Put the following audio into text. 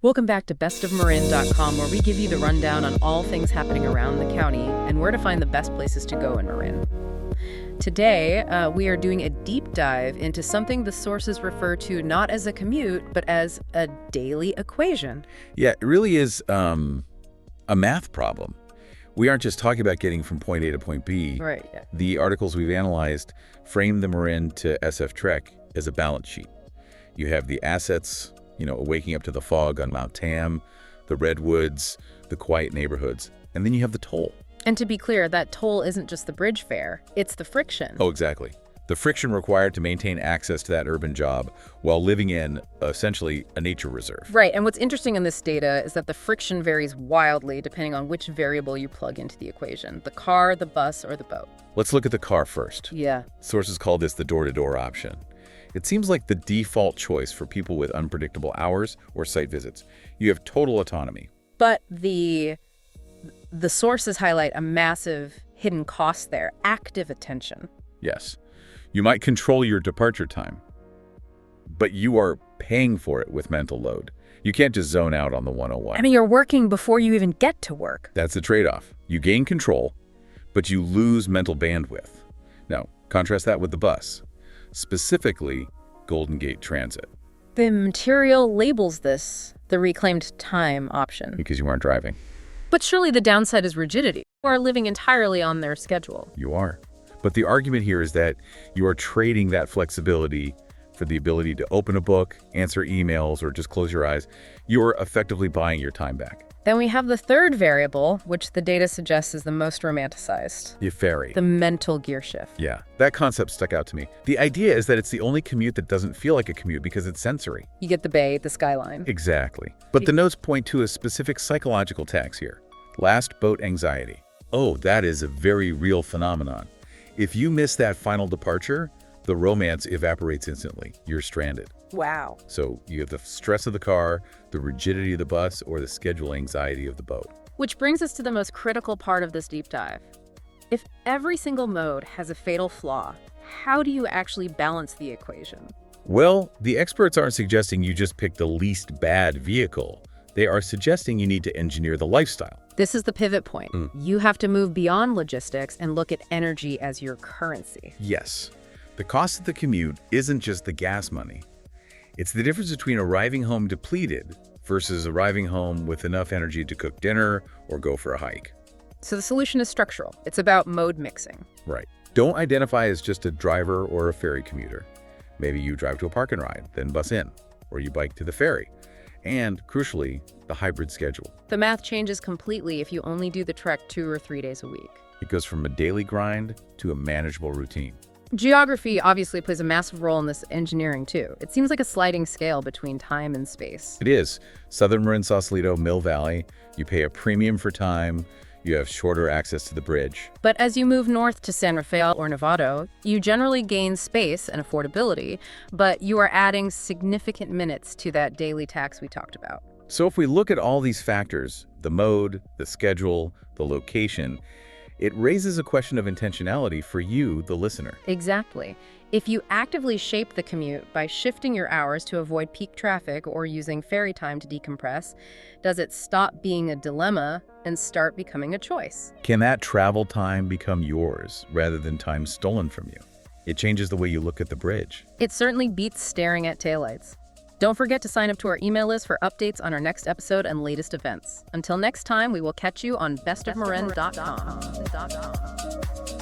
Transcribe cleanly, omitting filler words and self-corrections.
Welcome back to bestofmarin.com, where we give you the rundown on all things happening around the county and where to find the best places to go in Marin. Today, we are doing a deep dive into something the sources refer to not as a commute, but as a daily equation. Yeah, it really is a math problem. We aren't just talking about getting from point A to point B. Right. Yeah. The articles we've analyzed frame the Marin to SF Trek as a balance sheet. You have the assets, waking up to the fog on Mount Tam, the redwoods, the quiet neighborhoods, and then you have the toll. And to be clear, that toll isn't just the bridge fare, it's the friction. Oh, exactly. The friction required to maintain access to that urban job while living in, essentially, a nature reserve. Right, and what's interesting in this data is that the friction varies wildly depending on which variable you plug into the equation, the car, the bus, or the boat. Let's look at the car first. Yeah. Sources call this the door-to-door option. It seems like the default choice for people with unpredictable hours or site visits. You have total autonomy. But the sources highlight a massive hidden cost there, active attention. Yes. You might control your departure time, but you are paying for it with mental load. You can't just zone out on the 101. I mean, you're working before you even get to work. That's the trade-off. You gain control, but you lose mental bandwidth. Now, contrast that with the bus, specifically Golden Gate Transit. The material labels this the reclaimed time option. Because you aren't driving. But surely the downside is rigidity. You are living entirely on their schedule. You are. But the argument here is that you are trading that flexibility for the ability to open a book, answer emails, or just close your eyes. You are effectively buying your time back. Then we have the third variable, which the data suggests is the most romanticized. The ferry. The mental gear shift. Yeah, that concept stuck out to me. The idea is that it's the only commute that doesn't feel like a commute because it's sensory. You get the bay, the skyline. Exactly. But the notes point to a specific psychological tax here. Last boat anxiety. Oh, that is a very real phenomenon. If you miss that final departure, the romance evaporates instantly. You're stranded. Wow. So you have the stress of the car, the rigidity of the bus, or the schedule anxiety of the boat. Which brings us to the most critical part of this deep dive. If every single mode has a fatal flaw, how do you actually balance the equation? Well, the experts aren't suggesting you just pick the least bad vehicle. They are suggesting you need to engineer the lifestyle. This is the pivot point. You have to move beyond logistics and look at energy as your currency. Yes. The cost of the commute isn't just the gas money. It's the difference between arriving home depleted versus arriving home with enough energy to cook dinner or go for a hike. So the solution is structural. It's about mode mixing. Right. Don't identify as just a driver or a ferry commuter. Maybe you drive to a park and ride, then bus in, or you bike to the ferry. And, crucially, the hybrid schedule. The math changes completely if you only do the trek 2 or 3 days a week. It goes from a daily grind to a manageable routine. Geography obviously plays a massive role in this engineering too. It seems like a sliding scale between time and space. It is. Southern Marin, Sausalito, Mill Valley, you pay a premium for time, you have shorter access to the bridge. But as you move north to San Rafael or Novato, you generally gain space and affordability, but you are adding significant minutes to that daily tax we talked about. So if we look at all these factors, the mode, the schedule, the location, it raises a question of intentionality for you, the listener. Exactly. If you actively shape the commute by shifting your hours to avoid peak traffic or using ferry time to decompress, does it stop being a dilemma and start becoming a choice? Can that travel time become yours rather than time stolen from you? It changes the way you look at the bridge. It certainly beats staring at taillights. Don't forget to sign up to our email list for updates on our next episode and latest events. Until next time, we will catch you on bestofmarin.com.